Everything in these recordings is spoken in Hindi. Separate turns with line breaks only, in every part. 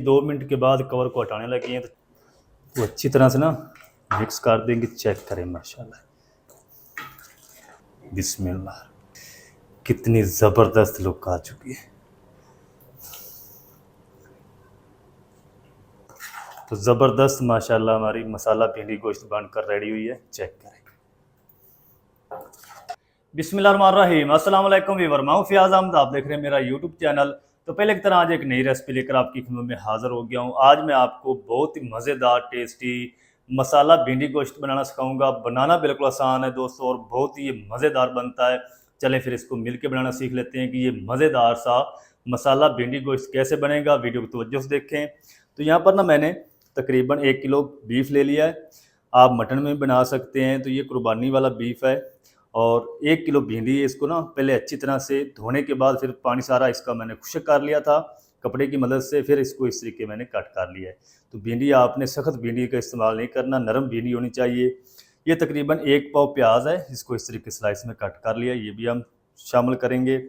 2 मिनट के बाद कवर को हटाने लगे हैं तो अच्छी तरह से ना मिक्स कर देंगे। चेक करें माशाल्लाह, बिस्मिल्लाह, कितनी ज़बरदस्त लुक आ चुकी है। तो ज़बरदस्त माशाल्लाह हमारी मसाला भिंडी गोश्त बनकर रेडी हुई है। चेक करें। बिस्मिल्लाहिर्रहमानिर्रहीम, अस्सलाम वालेकुम व्यूअर, मैं हूं फ़ियाज़ अहमद, आप देख रहे हैं मेरा यूट्यूब चैनल। तो पहले की तरह आज एक नई रेसिपी लेकर आपकी खिदमत में हाज़िर हो गया हूं। आज मैं आपको बहुत ही मज़ेदार टेस्टी मसाला भिंडी गोश्त बनाना सिखाऊंगा। बनाना बिल्कुल आसान है दोस्तों और बहुत ही मज़ेदार बनता है। चलें फिर इसको मिल के बनाना सीख लेते हैं कि ये मज़ेदार सा मसाला भिंडी गोश्त कैसे बनेगा। वीडियो को तवज्जो से देखें। तो यहाँ पर ना मैंने तकरीबन 1 किलो बीफ ले लिया है। आप मटन में भी बना सकते हैं। तो ये कुर्बानी वाला बीफ है और 1 किलो भिंडी है। इसको ना पहले अच्छी तरह से धोने के बाद फिर पानी सारा इसका मैंने खुश्क कर लिया था कपड़े की मदद से। फिर इसको इस तरीके मैंने कट कर लिया है। तो भिंडी आपने सख्त भिंडी का इस्तेमाल नहीं करना, नरम भिंडी होनी चाहिए। ये तकरीबन 1 पाव प्याज है, इसको इस तरीके स्लाइस में कट कर लिया, ये भी हम शामिल करेंगे।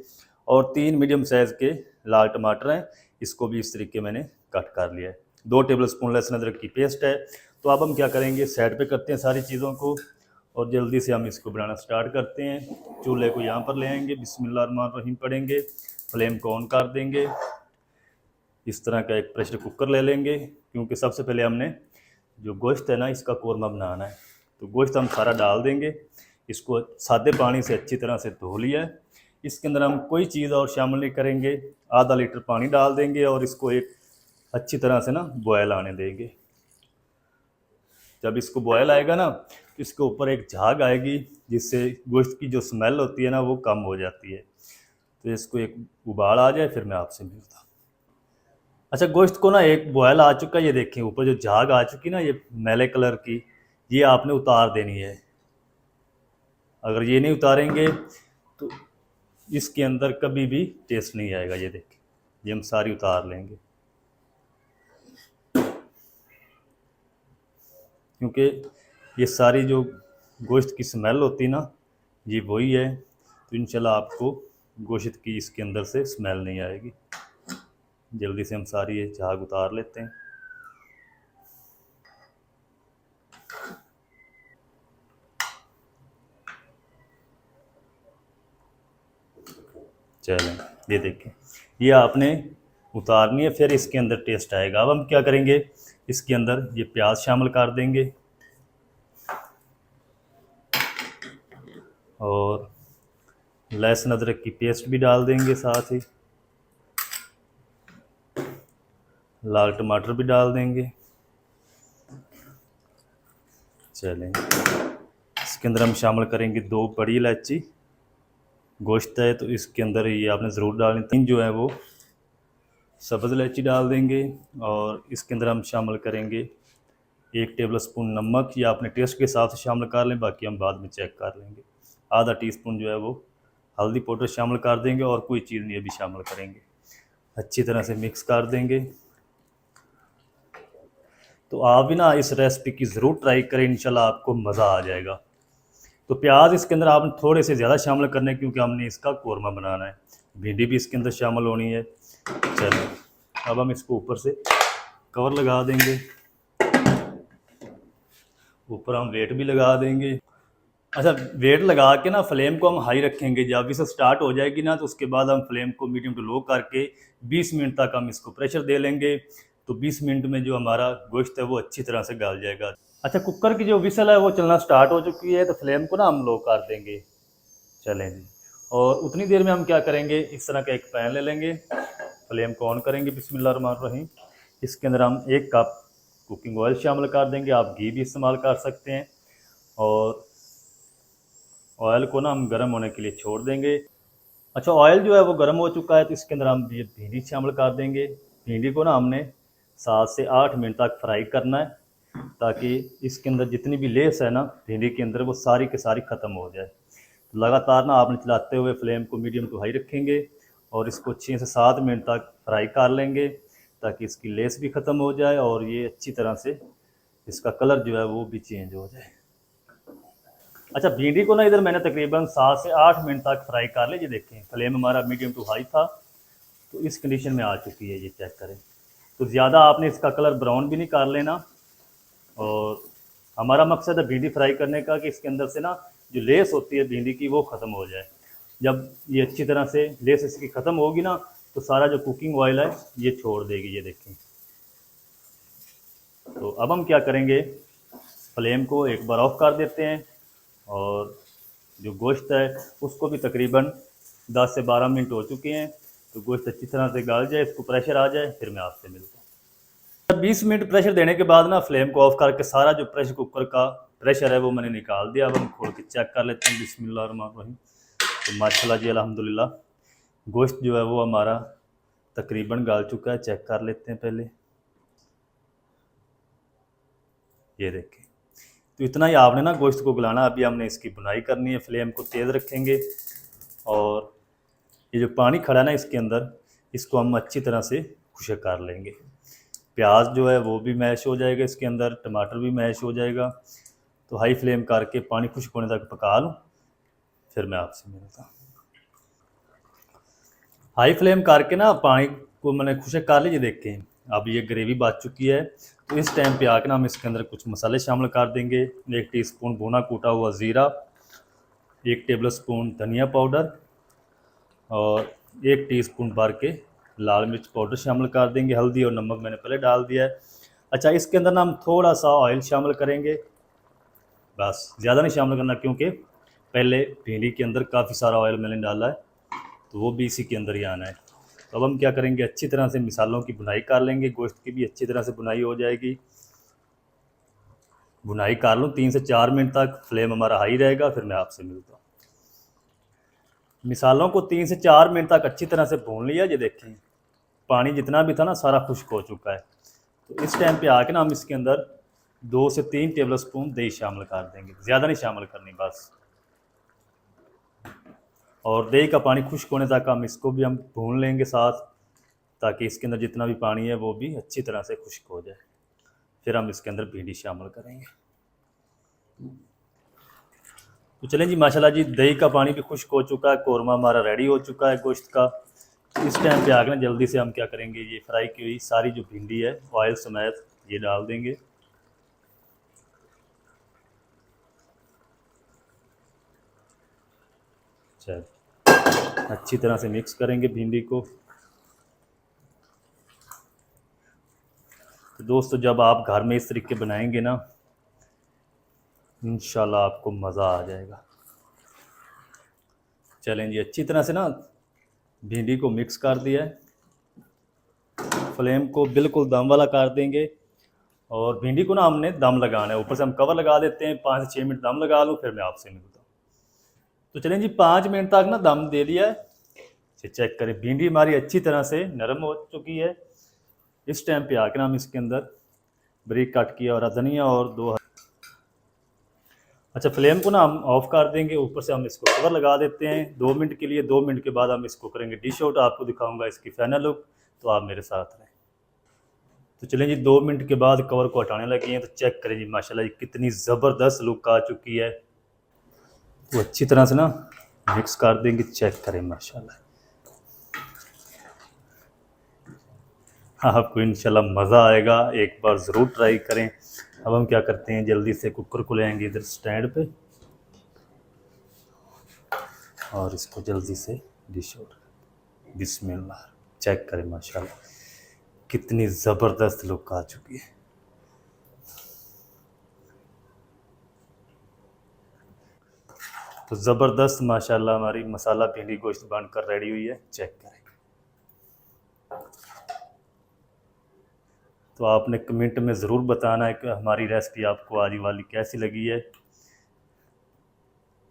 और 3 मीडियम साइज़ के लाल टमाटर हैं, इसको भी इस तरीके मैंने कट कर लिया है। 2 टेबल स्पून लहसुन अदरक की पेस्ट है। तो अब हम क्या करेंगे, साइड पे करते हैं सारी चीज़ों को और जल्दी से हम इसको बनाना स्टार्ट करते हैं। चूल्हे को यहाँ पर ले आएंगे, बिस्मिल्लाहिर्रहमानिर्रहीम पढ़ेंगे, फ्लेम को ऑन कर देंगे। इस तरह का एक प्रेशर कुकर ले लेंगे क्योंकि सबसे पहले हमने जो गोश्त है ना इसका कोरमा बनाना है। तो गोश्त हम सारा डाल देंगे। इसको सादे पानी से अच्छी तरह से धो लिया है। इसके अंदर हम कोई चीज़ और शामिल नहीं करेंगे। आधा लीटर पानी डाल देंगे और इसको एक अच्छी तरह से ना बॉयल आने देंगे। जब इसको बॉयल आएगा ना तो इसके ऊपर एक झाग आएगी जिससे गोश्त की जो स्मेल होती है ना वो कम हो जाती है। तो इसको एक उबाल आ जाए फिर मैं आपसे मिलता हूँ। अच्छा, गोश्त को ना एक बॉयल आ चुका है, ये देखें ऊपर जो झाग आ चुकी ना ये मैले कलर की, ये आपने उतार देनी है। अगर ये नहीं उतारेंगे तो इसके अंदर कभी भी टेस्ट नहीं आएगा। ये देखें, ये हम सारी उतार लेंगे क्योंकि ये सारी जो गोश्त की स्मेल होती ना ये वही है। तो इंशाल्लाह आपको गोश्त की इसके अंदर से स्मेल नहीं आएगी। जल्दी से हम सारी ये झाग उतार लेते हैं। चलें, ये देखें, ये आपने उतारनी है, फिर इसके अंदर टेस्ट आएगा। अब हम क्या करेंगे, इसके अंदर ये प्याज शामिल कर देंगे और लहसुन अदरक की पेस्ट भी डाल देंगे, साथ ही लाल टमाटर भी डाल देंगे। चलें, इसके अंदर हम शामिल करेंगे 2 बड़ी इलायची। गोश्त है तो इसके अंदर ये आपने ज़रूर डालनी। 3 जो है वो सब्ज़ इलायची डाल देंगे और इसके अंदर हम शामिल करेंगे 1 टेबल स्पून नमक, या अपने टेस्ट के हिसाब से शामिल कर लें, बाकी हम बाद में चेक कर लेंगे। आधा टीस्पून जो है वो हल्दी पाउडर शामिल कर देंगे और कोई चीज़ नहीं अभी शामिल करेंगे। अच्छी तरह से मिक्स कर देंगे। तो आप भी ना इस रेसिपी की ज़रूर ट्राई करें, इंशाल्लाह आपको मज़ा आ जाएगा। तो प्याज इसके अंदर आपने थोड़े से ज़्यादा शामिल करने क्योंकि हमने इसका कोरमा बनाना है। भिंडी भी इसके अंदर शामिल होनी है। चलो, अब हम इसको ऊपर से कवर लगा देंगे, ऊपर हम वेट भी लगा देंगे। अच्छा, वेट लगा के ना फ्लेम को हम हाई रखेंगे। जब इसे स्टार्ट हो जाएगी ना तो उसके बाद हम फ्लेम को मीडियम टू लो करके 20 मिनट तक हम इसको प्रेशर दे लेंगे। तो 20 मिनट में जो हमारा गोश्त है वो अच्छी तरह से गल जाएगा। अच्छा, कुकर की जो विसल है वो चलना स्टार्ट हो चुकी है, तो फ्लेम को ना हम लो कर देंगे। चलें जी, और उतनी देर में हम क्या करेंगे, इस तरह का एक पैन ले लेंगे, फ्लेम को ऑन करेंगे, बिस्मिल्लाहिर्रहमानिर्रहीम। इसके अंदर हम 1 कप कुकिंग ऑयल शामिल कर देंगे, आप घी भी इस्तेमाल कर सकते हैं। और ऑयल को ना हम गर्म होने के लिए छोड़ देंगे। अच्छा, ऑयल जो है वो गर्म हो चुका है तो इसके अंदर हम ये भिंडी शामिल कर देंगे। भिंडी को ना हमने 7 से 8 मिनट तक फ्राई करना है ताकि इसके अंदर जितनी भी लेस है ना भिंडी के अंदर वो सारी की सारी ख़त्म हो जाए। तो लगातार ना आपने चलाते हुए फ्लेम को मीडियम टू हाई रखेंगे और इसको 6 से 7 मिनट तक फ्राई कर लेंगे ताकि इसकी लेस भी ख़त्म हो जाए और ये अच्छी तरह से इसका कलर जो है वो भी चेंज हो जाए। अच्छा, भिंडी को ना इधर मैंने तकरीबन 7 से 8 मिनट तक फ्राई कर लीजिए। देखें फ्लेम हमारा मीडियम टू हाई था तो इस कंडीशन में आ चुकी है, ये चेक करें। तो ज़्यादा आपने इसका कलर ब्राउन भी नहीं कर लेना। और हमारा मकसद है भिंडी फ्राई करने का कि इसके अंदर से ना जो लेस होती है भिंडी की वो ख़त्म हो जाए। जब ये अच्छी तरह से लेस इसकी ख़त्म होगी ना तो सारा जो कुकिंग ऑयल है ये छोड़ देगी, ये देखें। तो अब हम क्या करेंगे, फ्लेम को एक बार ऑफ कर देते हैं और जो गोश्त है उसको भी तकरीबन 10 से 12 मिनट हो चुके हैं। तो गोश्त अच्छी तरह से गल जाए, इसको प्रेशर आ जाए, फिर मैं आपसे मिलता हूँ। 20 मिनट प्रेशर देने के बाद ना फ्लेम को ऑफ करके सारा जो प्रेशर कुकर का प्रेशर है वो मैंने निकाल दिया। अब हम खोल के चेक कर लेते हैं। बिस्मिल्लाहिर्रहमानिर्रहीम। तो माशाल्लाह जी अल्हम्दुलिल्लाह गोश्त जो है वो हमारा तकरीबन गल चुका है। चेक कर लेते हैं पहले, ये देखें। तो इतना ही आपने ना गोश्त को गलाना। अभी हमने इसकी बुनाई करनी है, फ्लेम को तेज़ रखेंगे और ये जो पानी खड़ा है ना इसके अंदर, इसको हम अच्छी तरह से खुशक कर लेंगे। प्याज जो है वो भी मैश हो जाएगा इसके अंदर, टमाटर भी मैश हो जाएगा। तो हाई फ्लेम करके पानी खुश्क होने तक पका लूँ, फिर मैं आपसे मिलता हूँ। हाई फ्लेम करके ना पानी को मैंने खुशक कर लीजिए, देखें अब ये ग्रेवी बच चुकी है। तो इस टाइम पे आके ना हम इसके अंदर कुछ मसाले शामिल कर देंगे। 1 टीस्पून भुना कूटा हुआ ज़ीरा, 1 टेबल स्पून धनिया पाउडर और 1 टीस्पून भर के लाल मिर्च पाउडर शामिल कर देंगे। हल्दी और नमक मैंने पहले डाल दिया है। अच्छा, इसके अंदर ना हम थोड़ा सा ऑयल शामिल करेंगे, बस ज़्यादा नहीं शामिल करना क्योंकि पहले भिंडी के अंदर काफ़ी सारा ऑयल मैंने डाला है, तो वो भी इसी के अंदर ही आना है। तो अब हम क्या करेंगे, अच्छी तरह से मिसालों की बुनाई कर लेंगे। गोश्त की भी अच्छी तरह से बुनाई हो जाएगी। बुनाई कर लूँ 3 से 4 मिनट तक, फ्लेम हमारा हाई रहेगा, फिर मैं आपसे मिलता हूँ। मिसालों को 3 से 4 मिनट तक अच्छी तरह से भून लिया। ये देखें पानी जितना भी था ना सारा खुश्क हो चुका है। तो इस टाइम पे आके ना हम इसके अंदर 2 से 3 टेबल स्पून दही शामिल कर देंगे, ज़्यादा नहीं शामिल करनी बस। और दही का पानी खुश्क होने तक हम इसको भी हम भून लेंगे साथ, ताकि इसके अंदर जितना भी पानी है वो भी अच्छी तरह से खुश्क हो जाए। फिर हम इसके अंदर भिंडी शामिल करेंगे। तो चलें जी, माशाल्लाह जी दही का पानी भी खुश्क हो चुका है, कौरमा हमारा रेडी हो चुका है गोश्त का। इस टाइम पे आकर ना जल्दी से हम क्या करेंगे, ये फ्राई की हुई सारी जो भिंडी है ऑयल समेत ये डाल देंगे। चल अच्छी तरह से मिक्स करेंगे भिंडी को। तो दोस्तों जब आप घर में इस तरीके बनाएंगे ना इंशाल्लाह आपको मज़ा आ जाएगा। चलें जी, अच्छी तरह से ना भिंडी को मिक्स कर दिया है। फ्लेम को बिल्कुल दम वाला कर देंगे और भिंडी को ना हमने दम लगाना है। ऊपर से हम कवर लगा देते हैं, 5 से 6 मिनट दम लगा लूँ, फिर मैं आपसे मिलता हूँ। तो चलें जी, 5 मिनट तक ना दम दे दिया है। चेक करें भिंडी हमारी अच्छी तरह से नरम हो चुकी है। इस टाइम पे आकर हम इसके अंदर बारीक कट किया और धनिया और 2 अच्छा, फ्लेम को ना हम ऑफ़ कर देंगे। ऊपर से हम इसको कवर लगा देते हैं 2 मिनट के लिए। 2 मिनट के बाद हम इसको करेंगे डिश आउट, आपको दिखाऊंगा इसकी फाइनल लुक, तो आप मेरे साथ रहें। तो चलें जी, 2 मिनट के बाद कवर को हटाने लगे हैं। तो चेक करें जी माशाल्लाह जी कितनी ज़बरदस्त लुक आ चुकी है। तो अच्छी तरह से ना मिक्स कर देंगे। चेक करें माशाल्लाह, आपको इंशाल्लाह मज़ा आएगा, एक बार ज़रूर ट्राई करें। अब हम क्या करते हैं, जल्दी से कुकर को लेंगे इधर स्टैंड पे और इसको जल्दी से डिश आउट। बिस्मिल्लाह। चेक करें माशाल्लाह कितनी ज़बरदस्त लुक आ चुकी है। तो ज़बरदस्त माशाल्लाह हमारी मसाला भिंडी गोश्त बनकर रेडी हुई है। चेक करें। तो आपने कमेंट में ज़रूर बताना है कि हमारी रेसिपी आपको आज वाली कैसी लगी है।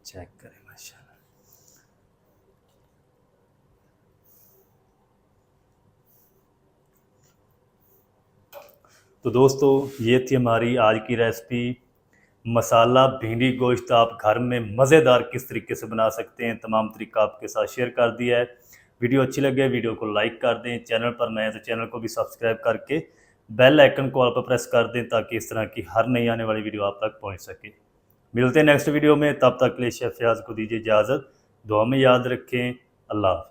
चेक करें माशाल्लाह। तो दोस्तों ये थी हमारी आज की रेसिपी, मसाला भिंडी गोश्त। आप घर में मज़ेदार किस तरीके से बना सकते हैं, तमाम तरीका आपके साथ शेयर कर दिया है। वीडियो अच्छी लगे वीडियो को लाइक कर दें। चैनल पर नए हैं तो चैनल को भी सब्सक्राइब करके बेल आइकन को ऑल पर प्रेस कर दें, ताकि इस तरह की हर नई आने वाली वीडियो आप तक पहुंच सके। मिलते हैं नेक्स्ट वीडियो में, तब तक के लिए शेफ फयाज को दीजिए इजाज़त। दुआ में याद रखें। अल्लाह हाफ़िज़।